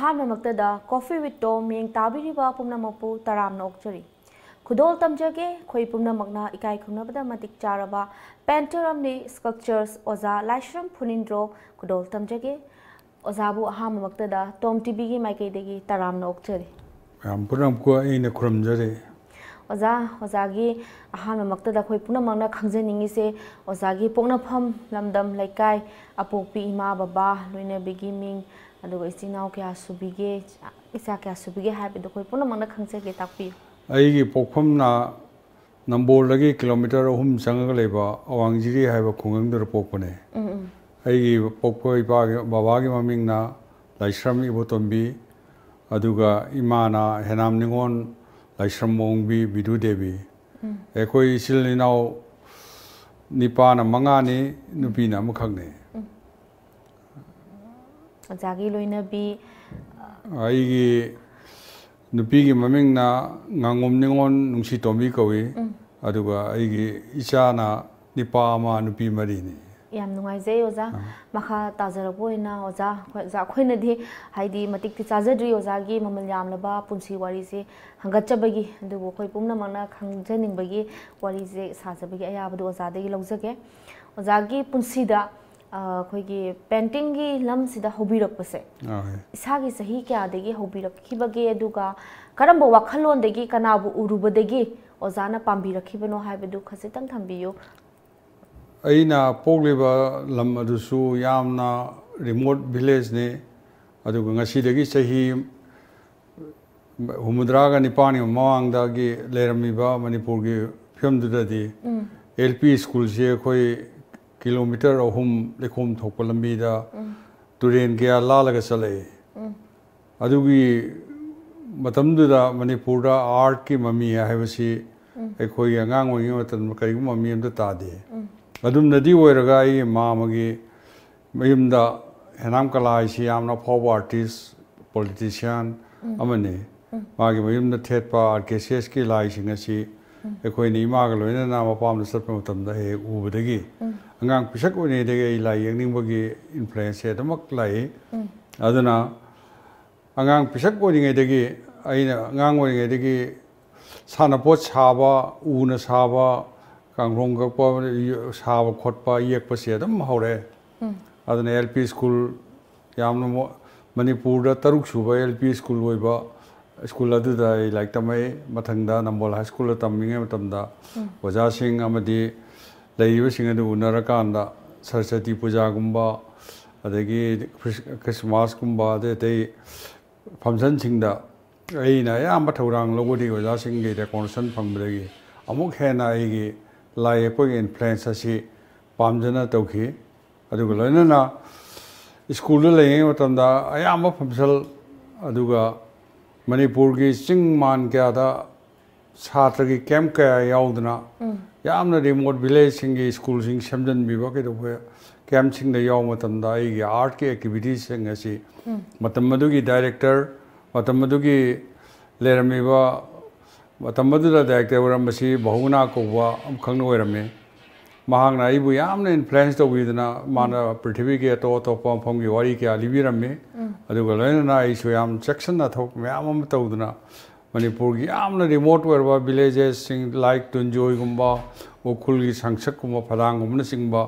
अहानमक्तदा coffee with Tom Ming ताबिरिबा पुमनमपु तरामना ओक्चरी खुदोल तमजगे खोई पुमनमकना इकाई खुनबदा मतिक चारबा painter अमनि sculptures ओजा लाइश्रम फुनिंद्रो खुदोल तमजगे ओजाबु अहानमक्तदा टॉम टीवी की माइकेदेगी तरामना ओक्चरी हम पुनमको इने खुरमजरे ओजागी अहानमक्तदा खोई पुनमकना खंगजनिंगिसे ओजागी पोक्नफम लमदम लाइकाई अपोपी इमा बाबा लोइनबिगी मिंग अदुगा इसिनाव क्या सुबिगे इसा क्या सुबिगे हाबिदो खोई पुनमकना खंगजगे ताकपि अईगी पोखमना नंबोलगी किलोमीटर 3 चंगगा लेबा अवांगजिरी हाइबा खुंगंदर पोकने अईगी पोको इपागे बाबागी ममिंगना लाइश्रम इबोतोंबी अदुगा इमाना हेनाम निगोन लाइश्रम मोंगबी बिदु देवी एकोई सिलनिनाव निपाना मंगानी नुपीना मुखंगने जागी लोइनबी अईगी नुपीगी ममिंगना nganगोम निगोन नुंसी तोंबी कवी अदुगा अईगी इचाना निपामा नुपी मरीनी याम नुंगाइजे ओजा मखा ताजरबोइना ओजा ओजा खोइनदि हाइदि मतिक चाजद्री ओजागी ममल यामलबा पुंसी वारीसे हंगचबगी अदुबो खोइ पुमनमकना खंगजनिंबगी वारीसे साजबगी अयाबदो ओजादगी लौजगे ओजागी पुंसीदा खोइगी पेंटिंग की लमसिदा होबिरकपसे इसागी सही क्यादगी होबिरखिबगे अदुगा करंबो वाखलोंदगी कनाबु उरुबदगी ओजाना पांबिरखिबनो हाइबदु खसितंग थंबियो अईना पोगलेबा लम अदुसु यामना रिमोट विलेज ने अदुगा ngasiदगी सही हुमुद्रागा निपानी मवांगदागी लेरमिबा मणिपुर की फिल्मदुददी एलपी स्कूल से कोई किलोमीटर 3 लेखोम थोप लंबीदा तुरेन के लालगा चले अदुगी मतमदुदा मणिपुर आर्ट की मम्मी है अखोई अंगांग ओइगे मतम करिगु मम्मी अमदा तादे अदुम नदी ओइरगा आई मामगी मयुमदा हेनाम कला इसी यामना फॉव आर्टिस्ट पॉलिटिशियन अमने मागी मयुमदा थेटपा आर्केसेस की लाइसिंग असी अखोई नि मागा लोइना मपाम सत्प मतमदा हे उबदगी अंगांग पिसक ओनेदगे लाई यंगनिंबगी इन्फ्लुएंस हे दमक लाई अदुना अंगांग पिसक ओनिंगेदगी अइना अंगांग ओनिंगेदगी सानापोत साबा उना साबा कांग्रोंग गपा साबा खोटपा येकपसे अदम हौरे अदुना एलपी स्कूल यामना मणिपुर तरुक सुबा एलपी स्कूल ओइबा स्कूल अदुदा लाइक तमै मथंगदा नंबोल हाई स्कूल तमिंगे मतमदा ओजासिंग अमदी लैबसिंग अदु उनरकांदा सरस्वती पूजा गुंबा अदगी क्रिसमस गुंबा अदे फंक्शन सिंगदा अइना याम थौरांग लोगोदी ओजासिंग गे रेकॉग्निशन फंगबदगी अमुक हेना अइगी लाइपग इन्फ्लुएंस असि पामजना तौखि अदुगा लोइनना स्कूल लैंगे मतमदा अयाम फंक्शन अदुगा मणिपुर की चिंग मान क्या छात्र की कैंप क्या याउदना यामना रिमोट विलेज सिंगी स्कूल सिंग समजन बिबा के दोबे कैंप सिंग द याउ मतमदा आइगी आर्ट की एक्टिविटीज सिंग असि मतमदुगी डायरेक्टर मतमदुगी लेरमिबा मतमदुदा डायरेक्टर वरमसी बहुना कोबा खंगनो वरमे महांगना इबु यामना इन्फ्लुएंस तौबिदना माना पृथ्वी के तो मफम की वारी क्या लिबिरमे अदुगा लोइनना आइसु याम सेक्शन थोक मयाम अम तौदना मणिपुर की यामना रिमोट ओइरबा विलेजेस सिंग लाइक तुंजोई गुंबा उखुल की संसक गुंबा फदांग गुंबना सिंगबा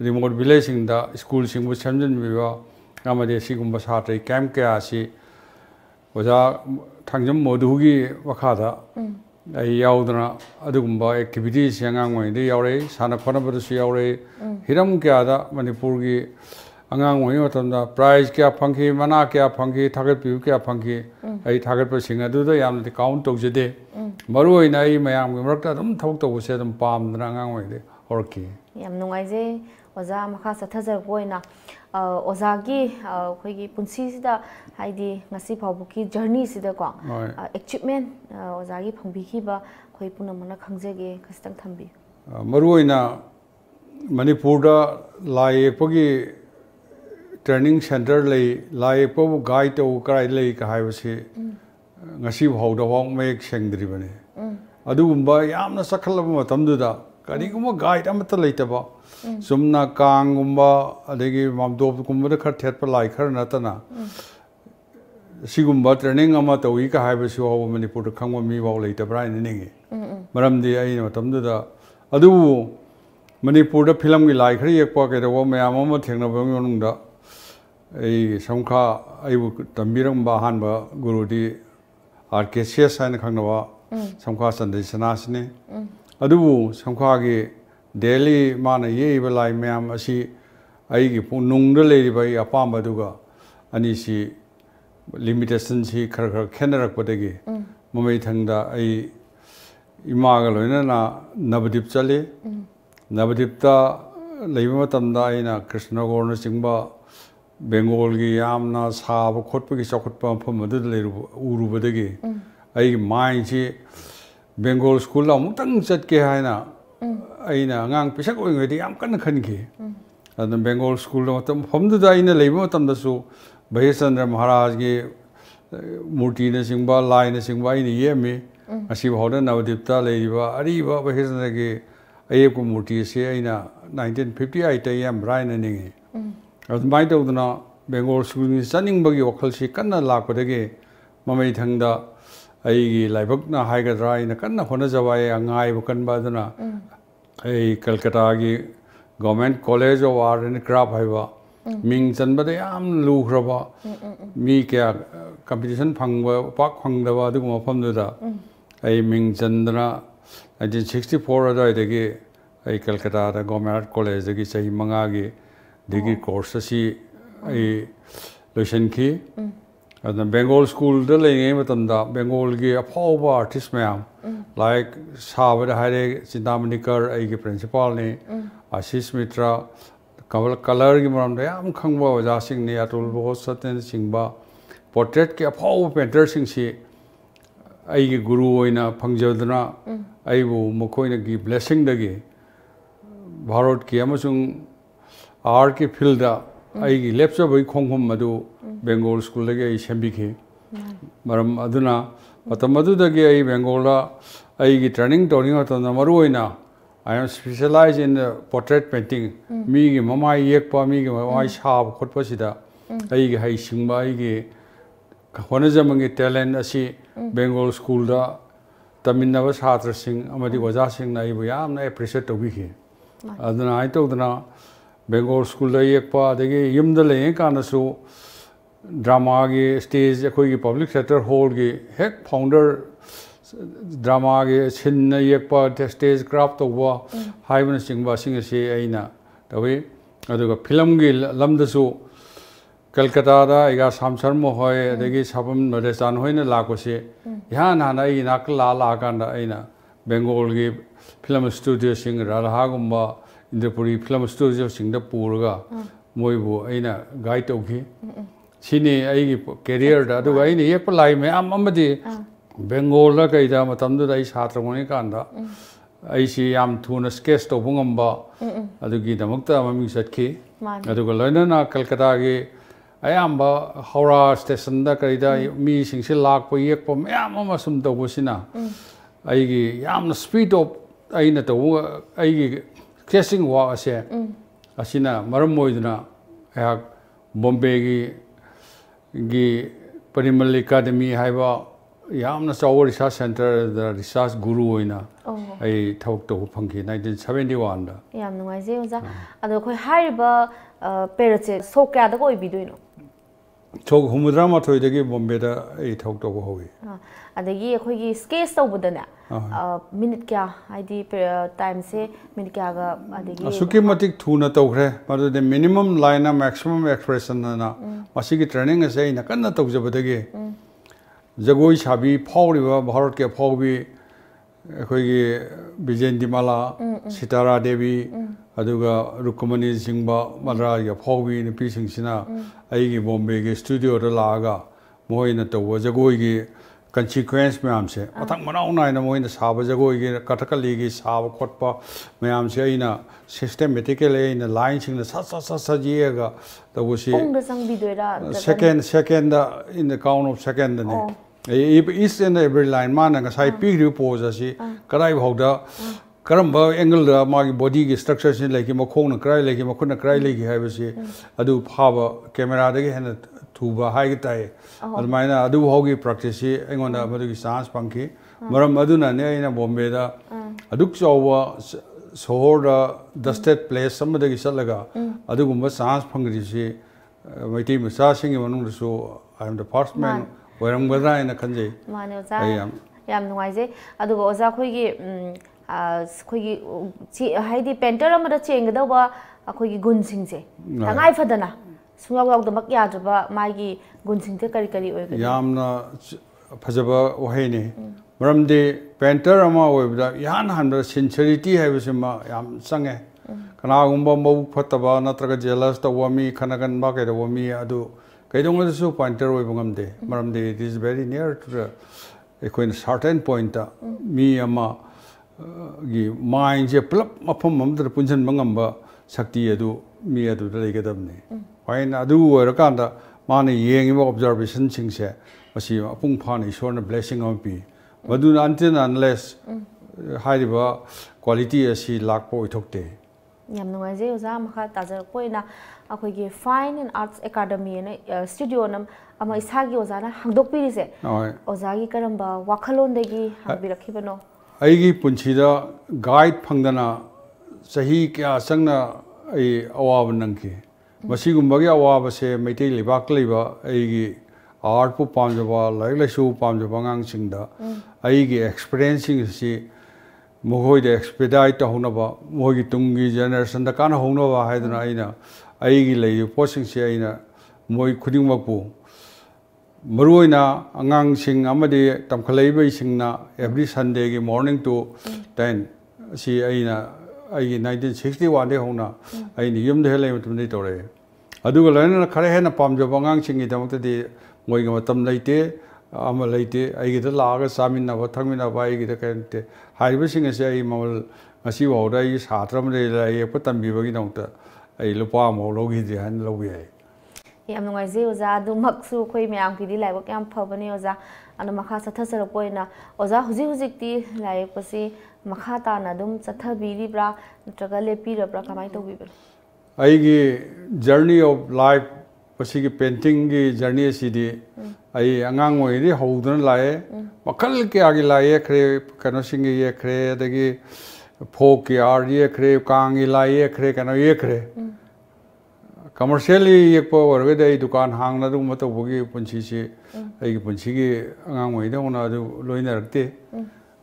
रिमोट विलेज सिंगदा स्कूल सिंगबु समजन बिबा अमदे सिगुंबा साथै कैंप के आसी ओजा थांजम मोदुगी वखादा याउदना अदुगुंबा एक्टिविटीज यांगांग ओइदे यावरे साना खोनबदसु यावरे हिरम क्यादा मणिपुर की अंगांग ओइ मतमदा प्राइज क्या फंकी मना क्या फंकी थागत पिउ क्या फंकी आई थागत पर सिंग अदुदा यामना काउंट तौजदे मरु ओइना आई मयाम के मरकता दम थौक तौबसे दम पामदना अंगांग ओइदे होरकी याम नुंगाइजे ओजा मखा सथजर बोइना ओजागी खोइगी पुंसीसिदा हाइदि ngasi फावबुकी जर्नी सिदा को अचीवमेंट ओजागी फंबिखिबा खोइ पुनमना खंगजेगे खस्तंग थंबी मरु ओइना मणिपुर लाई एकपगी ट्रेनिंग सेंटर लाइप गाइड तौ कई लई हाइबसे ngasi भावदा वांग मेक सेंगद्रिबने अदुगुंबा यामना सखलब मतमदुदा करिगुंबा गाइड अमत लेतबा सुमना कांगुंबा अदगी मामदोब गुंबदा खर थेटपा लाई खर नतना sigumba training ama tawi ka haiba su hawa manipur da khangwa mi baw leita brai ni ningi maramdi ai matamdu da adu manipur da film gi lai khari ekpa ke da wa mayam ama thengna ba ngung da ai samkha ai bu tambiram ba han ba guru di RKCS hain khangna wa samkha sandai sanasne adu samkha gi daily mana ye ba lai mayam asi ai gi punung da le ba apam ba du ga ani si limitation si khar khar khenarak padagi mamai thangda ai ima ga loina na navadip chale navadip ta leiba matamda aina krishnagor na chingba bengal gi yamna saba khotpa gi chakhotpa pham adu leiru uru badagi ai mai si bengal school la mutang chat ke haina aina ngang pisak oi ngai yam kan khan ki adan bengal school la matam pham da aina leiba matam da su Bhaisandra Maharaj ki murti na singba lai na singba ini ye me asi bhawda navadipta leiba ariba Bhaisandra ki ayep ko murti se aina 1958 ayam rai na ningi admai tawduna Bengal school ni saning bagi wakhal si kanna lakpadage mamai thangda ai gi laibak na haigadra ina kanna hona jawai angai bukan badana ai Calcutta gi government college of art and craft haiba Ming Chanbada yam lu khraba mi kya competition phangwa pak phangdawa adu ma phamda ai Ming Chandra 1964 ada degi ai Calcutta da government college degi sahi manga gi degree course si ai loishan ki ada Bengal school da lei matamda Bengal gi aphawa artist mayam like Sabada Hare Chindamanikar ai gi principal ne Ashish Mitra color gi maram da yam khangba waja sing ne atul bo saten singba portrait ke aphaw painter sing si ai gi guru oina phangjadna ai bu mokoina gi blessing da gi bharat ki amasung art ki field da ai gi lepcha bai khonghom madu Bengal school da gi ai sembi ki maram aduna patam madu da gi ai Bengal da ai gi training toning ta na maru oina I am specialized in portrait painting. Me gi mamai yekpa me gi mamai shab khotpa sida ai gi hai singba ai gi khona jamangi talent asi Bengal school da taminna ba chhatra sing amadi waja sing na ibu yam na appreciate to bi ki aduna ai to dana Bengal school da yekpa degi yum da le ka na su drama gi stage khoi gi public theater hall gi hek founder drama ge sin na yekpa stage craft wa haibna singba sing se aina tawi aduga film gi lam da su Calcutta da iga samsar mo hoy adegi sabam node san hoina la ko se ya na na ina kla la kan da aina Bengal gi film studio sing ralha gumba Indapuri film studio sing da purga moibu aina guide oki sini ai gi career da aduga aina yekpa lai me amadi Bengal la kai da matam da ai chhatra ngoni kan da ai si yam thuna sketch to bungamba adu gi damakta mami satki adu ga loina na Calcutta gi ayamba Howrah station da kai da mi sing si lak po yek po yam ma sum to busina ai gi yam na speed of ai na to ai gi catching wa ase asina maram moiduna ya Bombay gi Parimal Academy haiba yamna chawa research center the research guru oina ai thawk to phangki 1971 da yam nungai je oja ado khoi hariba parrot se sokya da koi bidoino chok humudra ma thoi dagi Bombay da ai thawk to howi adagi khoi gi sketch tawbudana minute kya id time se minute kya ga adagi suki matik thuna tawkhre madu de minimum line maximum expression na masigi training ase ina kanna tawjabadagi Jagoi Sabi, Pauriva, Bharat Paubi, Vijayandimala, Sitara Devi, Aduga, Rukumani Singba, Madraja, Paubi, and Pising Sina, Aigi Bombay, Studio de Laga, Moinato, Jagoi, consequence Mamse, Atak Manona, and Moina Saba, Jagoi, Katakali, Saba, Kotpa, Mamse, systematically in the lines in the Sasajiega, that was second in the count of second. East and every line man and I pick repose as he Karai Hoda Karamba angle my body structures like him a cone cry like him a couldn't cry like he have a adu power camera again थूबा हाई ताई अदमाइना अदु होगी practice सी एंगोंदा मदुगी chance पंखी मरम अदुना ने आइना बॉम्बे दा अदुक चौवा शहर दा डस्टेड प्लेस समदगी चलगा अदुगुम्बा चांस फंगरी सी मैती मसा सिंगी मनुंगसु I am the first man वरमगदरा इन खंजे माने ओजा याम नुवाइजे अदुगो ओजा खोगी खोगी हाइदी पेंटर अमदा चेंगदबा अखोगी गुणसिंगसे तंगाई फदना सुंगाव यावदमक याजबा मागी गुणसिंगते करी करी ओइगदि यामना फजबा वहेने मरमदे पेंटर अमा ओइबदा यान हंदा सिंसियरिटी हैबसिमा याम संगे कनागुम्बा मौ फतबा नत्रगा जेलस तवमी खनगन बा केदवमी अदु कैदोंगदसु पेंटर ओइबंगमदे मरमदे it is very near to the एकोइन सर्टेन पॉइंट मी अमा गी माइंड जे पुलप मफम ममदर पुंजन मंगम्बा शक्ति अदु मी अदु लेगदबने वाइन अदु ओरकांदा माने येंगिबा ऑब्जर्वेशन सिंगसे मसी अपुंग फान ईश्वरना ब्लेसिंग अम पी मदु अनटिल अनलेस हाइबा क्वालिटी असि लाखपो इथोकते याम नुवाइजे ओजा मखा ताजर कोइना अखोगी फाइन एंड आर्ट्स एकेडमी ने स्टूडियो नम अमा इसागी ओजाना हंगदोकपिरिसे ओजागी करंबा वाखलोंदगी हंगबिरखिबनो अईगी पुंछीदा गाइड फंगदना सही क्या संगना आई अवाब नंकी मसीगुम्बगी अवाब से मैते लिबाक लेबा अईगी आर्ट पु पामजबा लाइक लाइसु पामजबा गांगसिंगदा अईगी एक्सपीरियंसिंग सी मोहोइदे एक्सपेडाइट होनबा मोहोगी तुंगी जनरेशन दा काना होनबा हाइदना आइना अईगी लेयु पोसिंग से आइना मोइ खुदिंगमकपु मरुइना अंगांगसिंग अमदे तमखलैबैसिंगना एवरी संडे की मॉर्निंग टू 10 सी आइना आई 1961 दे होना आइनी युमदे हेले मतमदे तोरे अदुगा लैना खरे हेना पामजबा अंगांगसिंगी दमतदे मोइगा मतम लैते अमा लैते आइगिदा लागा सामिनबा थंगमिनबा आइगिदा केनते हाइबसिंग से आई ममल ngasi wawda I सात्रमदे लाई प तंबिबगी नौता आई लुपा मौलोगी दिहान लोगी आई याम नुंगाइजे ओजा दु मक्सु खोइ म्याम किदि लाइबक याम फबने ओजा अन मखा सथसर पोइना ओजा हुजि हुजिकति लाइपसि मखा ताना दुम सथबिरिब्रा नत्रगा लेपिरब्रा कमाइ तोबिबल आइगी जर्नी ऑफ लाइफ पसिगी पेंटिंग की जर्नी सिदी आई अंगांग ओइदि हौदन लाए मखल के आगे लाए खरे कनो सिंगी ये खरे दगी फोक की आर ये खरे कांगी लाए खरे कनो ये खरे कमर्शियली एक पवर्गद दुकान हांगना दुम मतबगी पुंसी से आई पुंसी की अंगांग ओइदि होना दु लोइना रखते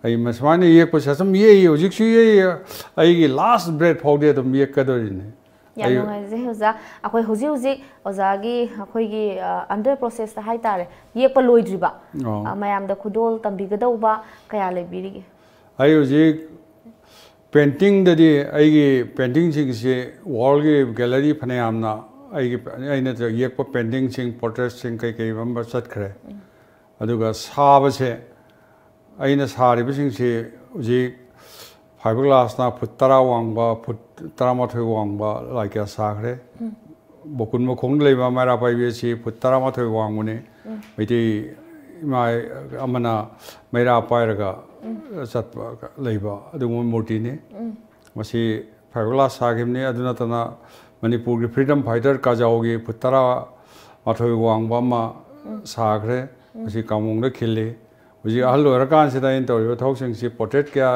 आई मसमाने एक पसम ये होजिकसु ये आई की लास्ट ब्रेथ फाउदे दम ये कदरिने याम नुंगाइजे ओजा अखोइ हुजि हुजि ओजागी अखोइगी अंडर प्रोसेस हाइ तारे येक प लोइद्रिबा मयाम द खुदोल तंबिगदौबा कया लेबिरिगे आई हुजि पेंटिंग ददी आइगी पेंटिंग सिंग से वॉल की गैलरी फनेयामना आइगी आइना ज येक प पेंटिंग सिंग पोर्ट्रेट सिंग कई कई बम चतखरे अदुगा साबसे आइना सारिबसिंग से हुजि फाइबरग्लास ना फुट 10 वांगबा फुट 13 वांगबा लाइक साखरे बकुन मखोंग लेबा मारा पाइबे सी फुट 13 वांगने मैति माय अमना मेरा पायरगा चतपा लेबा अदुम मूर्ति ने मसी फाइबरग्लास सागिमने अदुना तना मणिपुर की फ्रीडम फाइटर काजाओगी फुट 13 वांगबा मा साखरे मसी कामुंग खिले हुजि अहल ओरकान से इन तौरिबा थौसिंग सी पोर्ट्रेट क्या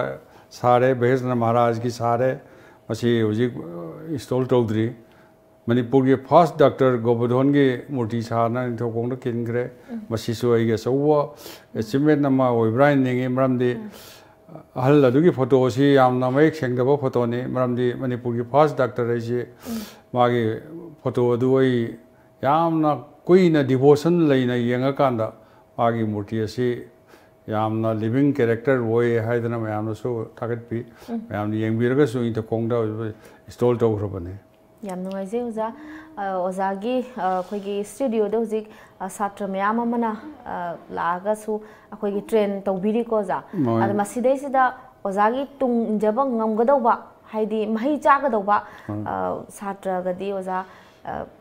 सारे बेहजना महाराज की सारे मसी हुजि इंस्टॉल तौद्री मणिपुर के फर्स्ट डॉक्टर गोवर्धन की मूर्ति साना निथोकोंग किनग्रे मसीसु आइगे सौवा अचीवमेंट नमा ओइब्राइन नेगे मरमदे अहल अदुगी फोटो सी यामना मयेक सेंगदबा फोटो ने मरमदे मणिपुर की फर्स्ट डॉक्टर आइसे मागे फोटो अदु ओइ यामना कुइना डिवोशन लेना येंगाकांदा मागी मूर्ति असी यामना लिविंग कैरेक्टर वोय हाइदना मयामसु थागतपि मयाम येंबिरगसु इंत कोंगदा इंस्टॉल तौखरबने याम नुंगाइजे ओजा ओजागी अखोइगी स्टूडियो दे हुजिक छात्र मयाम अमना लागसु अखोइगी ट्रेन तौबिरिको ओजा अद मसिदैसिदा ओजागी तुंगजबा ngamgadauba हाइदी महि चागदौबा छात्रगदी ओजा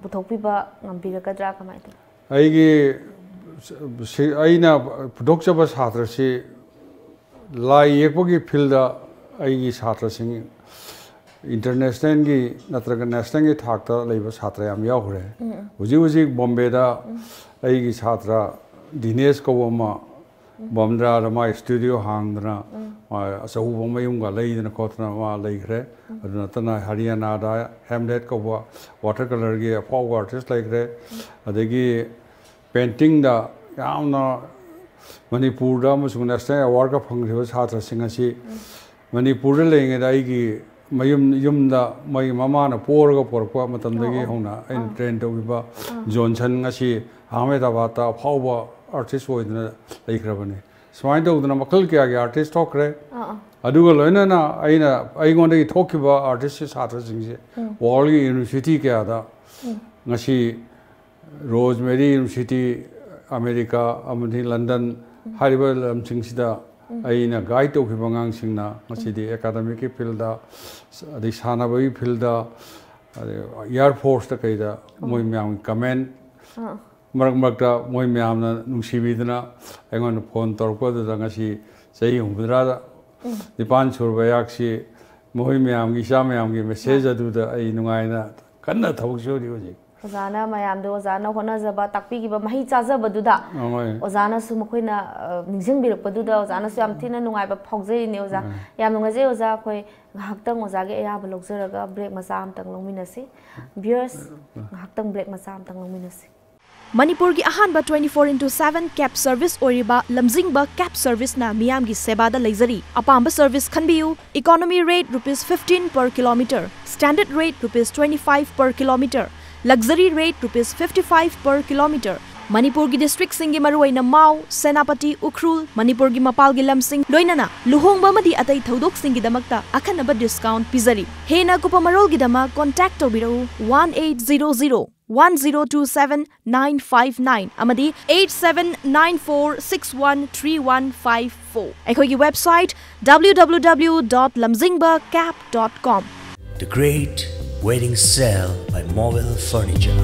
पुथोकपिबा ngambirakadra kamai tu आइगी आइना पुथोकचबा छात्र से लाई येकपगी फील्ड आइगी छात्र सिंग इंटरनेशनल की नत्रग नेशनल की थाकता लेबा छात्र याम याखरे हुजी हुजी बॉम्बे दा की छात्र दिनेश कौमा बॉम्बरा रमा स्टूडियो हांगदना असहु बमयुंगा लेदना कोतना वा लेखरे अदना हरियाणा दा हेमलेट कौवा वाटर कलर की अफाव आर्टिस्ट लेखरे अदगी पेंटिंग दा यामना मणिपुर दा मसुंग नेशनल अवार्ड का फंगरिबा छात्र सिंह असि मणिपुर लेंगे दा की मयुम युमदा मई ममाना पोरगा पोरपा मतमदगी होना इन ट्रेन तौबा जॉनसन ngasi अहमदाबाद ता फावबा आर्टिस्ट होइदना लेखरबने स्वाइन तौदना मखल क्या के आर्टिस्ट थोकरे अदुगा लोइना आइना आइगोंदगी थोकिबा आर्टिस्ट छात्र सिंगसे वर्ल्ड की यूनिवर्सिटी क्या दा ngasi रोजमेरी यूनिवर्सिटी अमेरिका अमदी लंदन हारिबा लमसिंगसिदा अइना गाइड तौखिबा ngang ngasi एकेडमिक की फील्ड अदि सानाबगी फील्ड एयर फोर्स ता कइदा मोय म्याम कमेंट मरक मरकता मोय म्यामना नुंसिबिदना अइगोन फोन तौरपदा ngasi सही हुबद्रा निपान सुरबा याक्सी मोय म्याम की सा म्याम की मैसेज अदुदा अइ नुंगाइना कन्ना थबक सोरि होजि ओजाना मयामदो ओजाना होनाजबा ताकपीगिबा मही चाजबदुदा ओजाना सु मखोइना निंजिंबिरपदुदा ओजाना सु याम थिना नुंगाइबा फौजैने ओजा याम नुंगाजे ओजा खोइ घाक्तंग ओजागे अयाबा लौजरगा ब्रेक मचा आमतंग लौमिनसी व्यूअर्स घाक्तंग ब्रेक मचा आमतंग लौमिनसी मणिपुर की अहानबा 24/7 कैब सर्विस ओरिबा लमजिंगबा कैब सर्विस ना मियाम की सेवादा लेजरी अपाम्बा सर्विस खनबियु economy rate ₹15 per kilometer standard rate ₹25 per kilometer luxury rate ₹55 per kilometer Manipur की डिस्ट्रिक्ट सिंगी मरुइना माउ सेनापति उखरुल मणिपुर की मपाल की लमसिंग लोइनाना लुहोंगबा मदी अतै थौदोक सिंगी दमकता अखनबा डिस्काउंट पिजरी हेना कुपा मरोल की दमा कांटेक्ट तौबिरउ 1800-1027-959 amadi 8794613154 अखोगी website www.lamjingbacap.com The Great Wedding Sale by Mobile Furniture.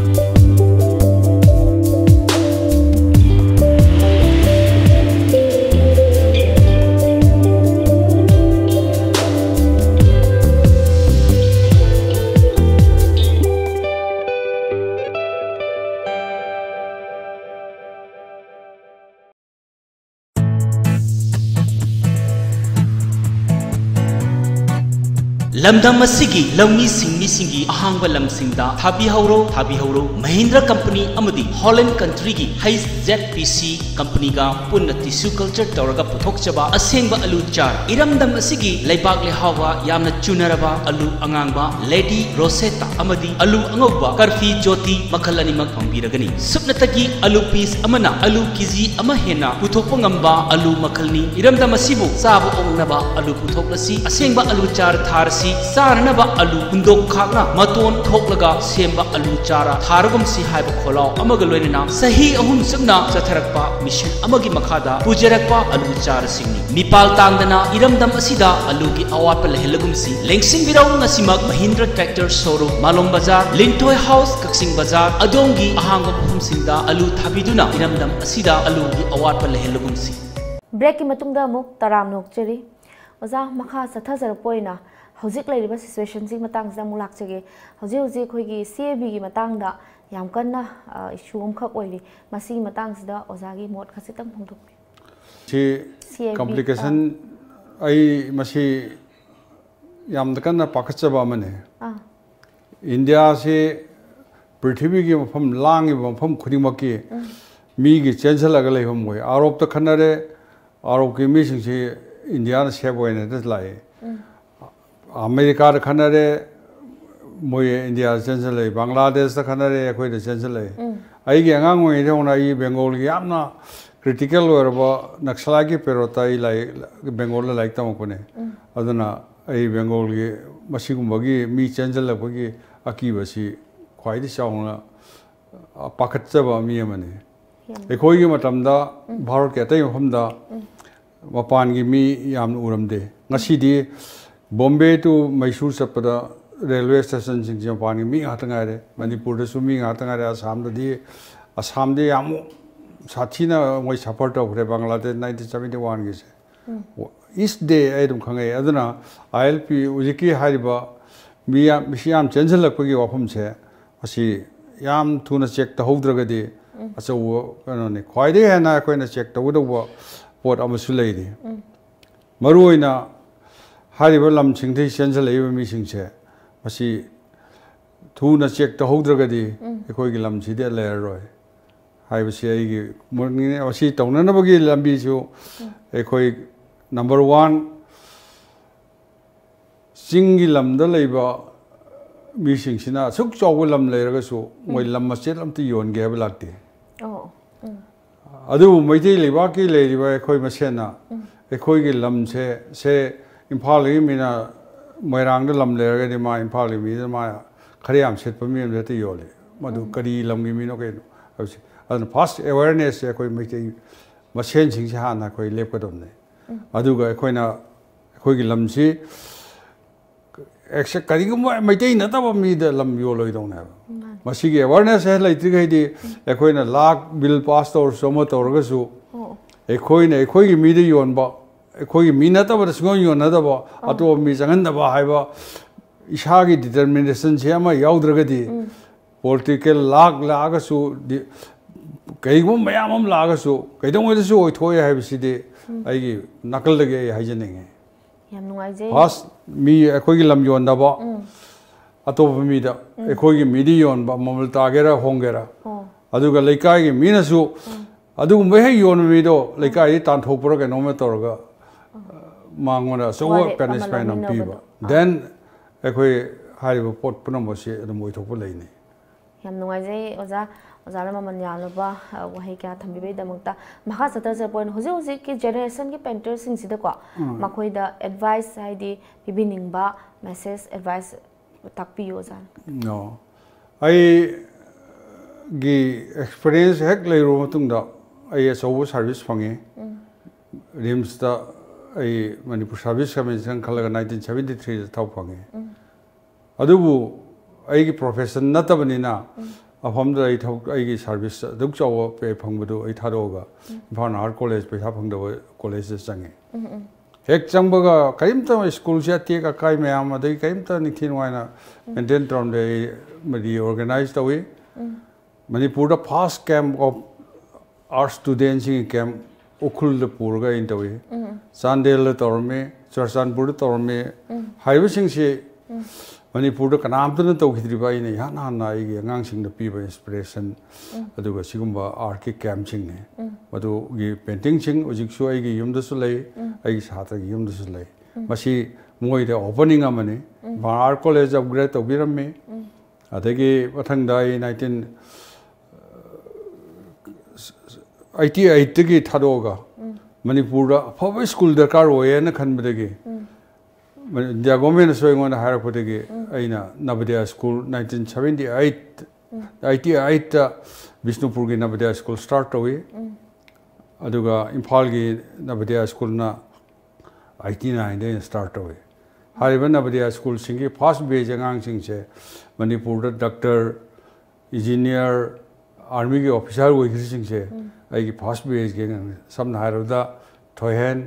लमदम असिगी लौमी सिंगमी सिंगी अहांगबा लमसिंगदा थाबी हौरो महिंद्रा कंपनी अमदी हॉलैंड कंट्री की हाइस ZPC कंपनी का पुन्ना टिश्यू कल्चर तौरगा पुथोकचबा असेंगबा अलू चार इरमदम असिगी लेबाक लेहावा यामना चुनरबा अलू अंगांगबा लेडी रोसेटा अमदी अलू अंगौबा कर्फी ज्योति मखल अनिमक फंगबिरगनी सुपनतगी अलू पीस अमना अलू केजी अमा हेना पुथोकपा ngamba अलू मखलनी इरमदम असिबु चाबो ओंगनबा अलू पुथोकलसी असेंगबा अलू चार थारसी सारनबा अलू हुंदोक खाकना मतोन थोकलगा सेंबा अलू चारा थारगुम सि हाइबा खोलाव अमगा लोइना सही अहुम सबना चथरकपा मिशन अमगी मखादा पुजरकपा अलू चार सिंगनी मिपाल तांगदना इरमदम असिदा अलू की अवाप लहलगुम सि लेंसिंग बिराउ ngasimak Mahindra tractor showroom Malom बाजार लिंटोय हाउस कक्सिंग बाजार अदोंगी अहांग मफुमसिंगदा अलू थाबिदुना इरमदम असिदा अलू की अवाप लहलगुम सि ब्रेक की मतुंगदा मुक तराम नोकचरी ओजा मखा सथजरपोइना हौजिक लेरिबा सिचुएशन सिंग मतंगदा मु लाक्चगे हौजिक खोगी CAB की मतंगदा याम कन्ना इशू अमखक ओइरि मसी मतंगसिदा ओजागी मोड खसितंग फोंदोकपि सी कॉम्प्लिकेशन आई मसी याम दकन्ना पाखचबा मने इंडिया से पृथ्वी की मफम लांगी मफम खुदिमकी मी की चेंसलग लेहम मोय आरोप त खनरे आरोप की मी सिंग से इंडिया ने सेब ओइने दस लाए अमेरिका खनरे मोय इंडिया चेंसल बांग्लादेश खनरे अखोय चेंसल अगी आंगांग होना बेंगोल की यामना क्रिटिकल नक्सला की पेरोता बेंगोल लाइक तमकोने अदुना बेंगोल की मसीगुंबगी मी चेंजलपगी अकीबसी ख्वाइदि चाउना पाखत्चबा मी अमने एखोयगी मतमदा भारत के अतै मफमदा मपान की मी याम उरमदे ngasiदी बॉम्बे टू मैसूर चपदा रेलवे स्टेशन सिंग मपान की मी ngatangaire मणिपुर दसु मी ngatangaire असम दे याम साथीना मोय सफर तौरे बांग्लादेश 1971 की से ईस्ट डे एकदम खंगे अदना ILP उजिकी हारिबा मियाम चेंजलपगी वाफमसे असी याम थुना चेक तहौद्रगदी अचौ कनोने ख्वाइदे हेना अखोइना चेक तौदबो पोट अमसु लेदि मरुओइना हारिबा लमसिंगथै चेंजलैबा मिसिंगसे असी थुना चेक तहौद्रगदी अखोइगी लमसिदे लेररोय हाइबसी आइगी मोरनी असी तौननबगी लंबीसु अखोइ नंबर 1 चिंगी लमदा लेबा मिसिंगसिना सुक चौबो लम लेरगसु मोय लम मचेत लमति योनगे हाब लागते अदु मैथै लेबाकी लेरिबा अखोइ मसेना अखोइगी लमसे से इम्फाल गी मिना मोइरांग लम लेरगदि मा इम्फाल गी मिदा मा खरियाम सेटप मिम जते योले मदु करी लमगी मिनो केनो अबसे अदन फास्ट अवेयरनेस से अखोइ मैथै मसेन सिंगसे हाना अखोइ लेपकदमने अदुगा अखोइना अखोइगी लमसी एक्सेप्ट करीगुम मैतै नतब मीद लम योलोइदौने मसिगी अवेयरनेस है लैत्रिगैदि अखोइना लाख बिल पास तौर सोम तौरगसु अखोइना अखोइगी मीद योनबा अखोइगी मी नतब रसगो योनदब अतो मी जंगनदबा हाइबा इसागी डिटरमिनेशन से अमा याउद्रगदि पॉलिटिकल लाख लागसु कईगुम मयाम लागसु कईदोंगदसु ओइथोय हाइबसिदि आइगी नकलदगे हाइजनिंगे फर्स्ट मी अखोइगी लम योनदबा अतोप मीदा अखोइगी मीदी योनबा ममल तागेरा होंगेरा अदुगा लेकाइगी मीनसु अदुगुम हे योन मीदो लेकाइ तानथोपरा कनोम तौरगा मांगोना सो पनिशमेंट अम पीबा देन अखोइ हारिबा पोट पुनमसे अदुम ओइथोप लेने याम नुंगाइजे ओजा ओजाना ममन यालबा वही क्या थम्बिबेदमक्ता मखा सतरसे पॉइंट होजे की जनरेशन की पेंटर सिंगसिदा को मखोइदा एडवाइस हाइदि पिबिनिंगबा मेसेज एडवाइस ताकपियो जान नो आई गी एक्सपीरियंस हेक लेरो मतुंगदा आई असोबो सर्विस फंगे रिम्स दा आई मणिपुर सर्विस कमीशन खलगा 1973 थाउ फंगे अदुबु आई की प्रोफेशन नतबनिना अफमद आई सर्विस दुक चाव पे फंगबदु आई थारोगा इम्फाल आर्ट कॉलेज पैसा फंगदब कॉलेज चंगे हेक चंबगा कईमता स्कूल से अतेक अकाई मैम अदई कईमता निथि नुआइना मेंटेन तौरमदे मदी ऑर्गेनाइज तौई Manipur first camp of art students camp Ukhrul पुरगा इन तौई चांदेल तौरमे चुरचानपुर तौरमे हाइबसिंगसे मणिपुर कनामतन तौखिद्रिबा इन यान हाना आइगे आंगांसिंग पीबा इंस्पिरेशन अदुगा सिगुम्बा आर्ट के कैंपसिंग ने मदुगी पेंटिंगसिंग उजिकसु आइगे युमदसु लै आइगे साथगी युमदसु लै मसी मोइदे ओपनिंग अमने आर्ट कॉलेज अपग्रेड तौबिरमे अदगी मथंगदा 1988 गी थादोगा मणिपुर अफब स्कूल दरकार होयेना खनबदगी इंडिया गवर्नमेंट सोइंगोन हारपदगी आइना नवोदय स्कूल 1988 विष्णुपुर की नवोदय स्कूल स्टार्ट तौई अदुगा इम्फाल की नवोदय स्कूल ना 89 दे स्टार्ट तौई हारिबा नवोदय स्कूल सिंगी फर्स्ट बेज अंगांग सिंगसे मणिपुर डॉक्टर इंजीनियर आर्मी के ऑफिसर ओइग्रि सिंगसे आई की फर्स्ट बेज के समना हारदा थोहेन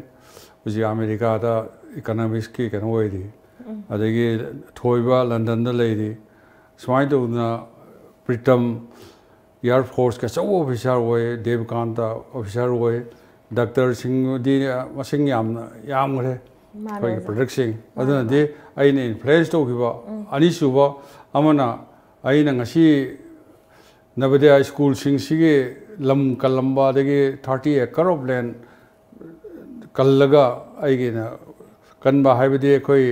उजी अमेरिका दा इकोनॉमिक्स की कनो ओइदि अदगी थोइबा लंदन दा लेदि स्वाइन तौना प्रीतम एयर फोर्स का सब ऑफिसर ओए देवकांत ऑफिसर ओए डॉक्टर सिंह दी मसिंग यामरे कोई प्रोडक्शन अदना दे आइने इन्फ्लुएंस तौखिबा अनिसुबा अमना आइना ngasi नवोदय स्कूल सिंगसिगे लम कलंबा दगे 30 एकड़ ऑफ लैंड कल्लगा आइगेना कनबा हाइबदि अखोइ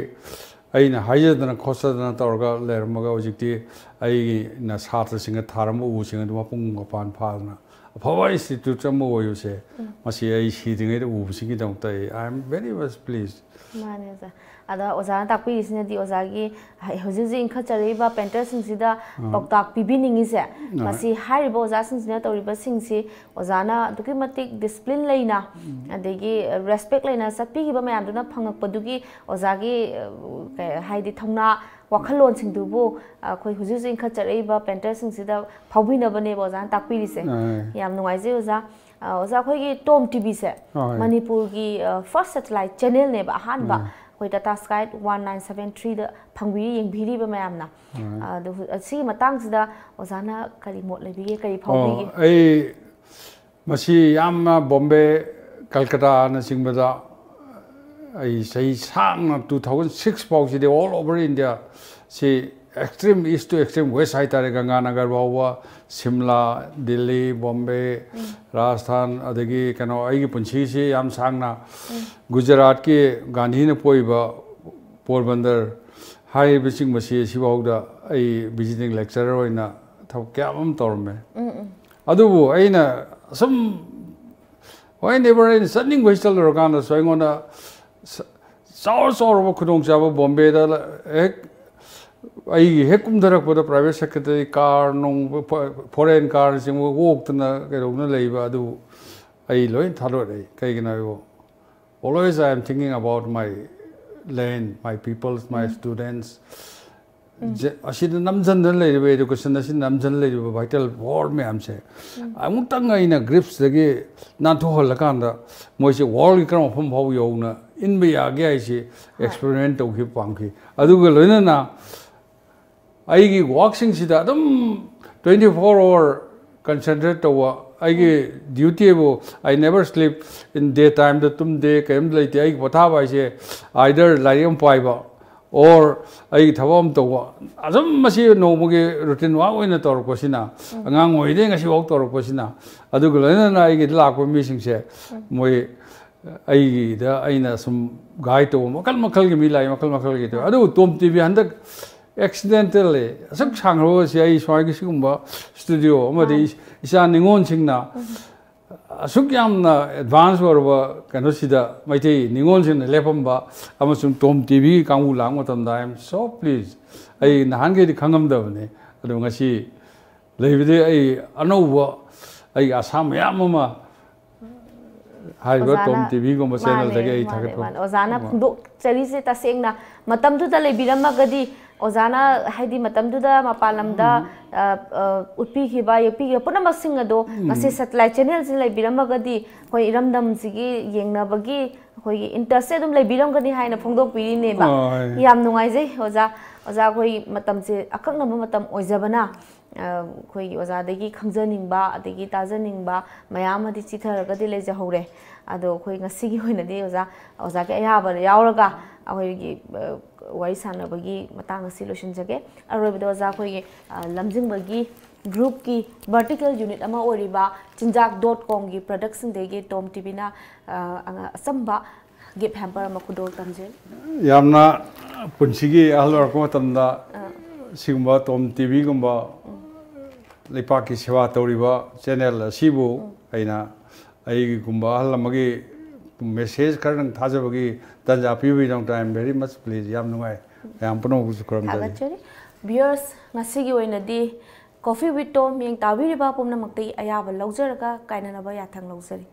आइना हाइजदना खोसदना तौरगा लेरमगा होजिकति आइगी ना छात्रसिंग थारम उसिंग दुमा पुंग पान फालना अफवा इंस्टीट्यूट चमो ओयुसे मसी आई सिदिङै उबसिंगि दंता I am very much pleased माने जा अदा ओजाना ताकपिसिनदि ओजागी होजिजि इंखचरिबा पेंटर सिंगसिदा पक्ताक पिबिनिंगिसे मसी हारिबो ओजा सिंगसिना तौरिबा सिंगसि ओजाना दुकि मतिक डिसिप्लिन लेना अदेगी रेस्पेक्ट लेना सत्पिगिबा मयामदुना फंगकपदुगी ओजागी हाइदि थौना वाखलोन सिंगदुबु अखोइ होजिजि इंखचरिबा पेंटर सिंगसिदा फाउबिनबने ओजाना ताकपिरिसे याम नुवाइजे ओजा ओजा अखोइगी टॉम टीवी से मणिपुर की फर्स्ट सैटेलाइट चैनल ने अहानबा ꯑꯩꯈꯣꯏ ꯗꯥꯇꯥ ꯁ꯭ꯀꯥꯏ 1973ꯗ ꯐꯪꯕꯤꯔꯤ ꯌꯦꯡꯕꯤꯔꯤꯕ ꯃꯌꯥꯝꯅ ꯑꯗꯨ ꯑꯁꯤꯒꯤ ꯃꯇꯥꯡꯁꯤꯗ ꯑꯣꯖꯥꯅ ꯀꯔꯤ ꯃꯣꯠ ꯂꯩꯕꯤꯒꯦ ꯀꯔꯤ ꯐꯥꯎꯕꯤꯒꯦ ꯑꯩ ꯃꯁꯤ ꯌꯥꯝꯅ ꯕꯣꯝꯕꯦ ꯀꯜꯀꯇꯥꯅꯆꯤꯡꯕꯗ ꯑꯩ ꯆꯍꯤ ꯁꯥꯡꯅ 2006 ꯐꯥꯎꯁꯤꯗꯤ ꯑꯣꯜ ꯑꯣꯚꯔ ꯏꯟꯗꯤꯌꯥ ꯁꯤ extreme east to extreme west haitare Ganganagar bawa Simla Delhi Bombay Rajasthan adagi kano aigi punchi si yam sangna Gujarat ki Gandhi ne poiba Porbandar hai bising masi si bawda ai visiting lecturer oina thau kyamam torme adubu aina some why never in sending westal rogana so ingona saur khudong chaba Bombay da I hekum darakpada private secretary car nong foreign car sing walk na kerona leiba adu I loin thalo dei kaigina yo always I am thinking about my land my people my students asin namjan dan leiba education asin namjan leiba vital war me amse amutanga ina grips dagi na to holakanda moise war ki kram phom phau yo na in be age ai si experiment to ki pangki adu ga loina na I walking sida 24-hour concentrate to I duty I never sleep in daytime the tum day came like I whatever I say either Larium Piba or I Tavam to Azam Masi no Mugi routine wow in a torcosina, Angang waiting as you walk torcosina. Adugulana I get lack of missing share. Moy I the Aina some guy to Makal Makalmi like Makal Makal. Adu Tom TV and accidentally some changro si ai swagishumba studio amadi isa ningon singna asukyam na advance orba kanosida maite ningon sing lepamba amasum tom tv kangu lang matam da I am so pleased ai nahan ge khangam da bane adu ngasi leibide ai anova ai asam yamama haiba tom tv go channel dage ai thagat ozana khundok chari se tasengna matam tu da leibirama gadi Ozana haidi matamduda mapalamda utpi hiba yepi puna masing ado ngase satellite channel sin lai biramagadi hoi iramdam sigi yengna bagi hoi interest dum lai biramgadi haina phongdok piri ne ba yam nungai jai oza hoi matam se akakna matam oijabana khoi oza dagi khangjaning ba adagi tajaning ba mayam adi chitharagadi leja hore ado khoi ngasigi hoina di oza ke ayaba yauraga ahoi wari sanabagi matang solution jage arobido oza khoi lamjingbagi group ki vertical unit ama oriba chinjak.com gi production degi tom tv na asamba gift hamper ama kudol tamje yamna punchigi alor ko tamda sigumba tom tv gumba lepa ki sewa toriba channel sibu aina ai gumba halamagi message karang thajabagi tanja pibi long time very much please yam nungai yam puno kuram da viewers ngasigi oinadi coffee with tom yeng tawiri ba pumna maktai ayaba laujaraga kainana ba yathang laujari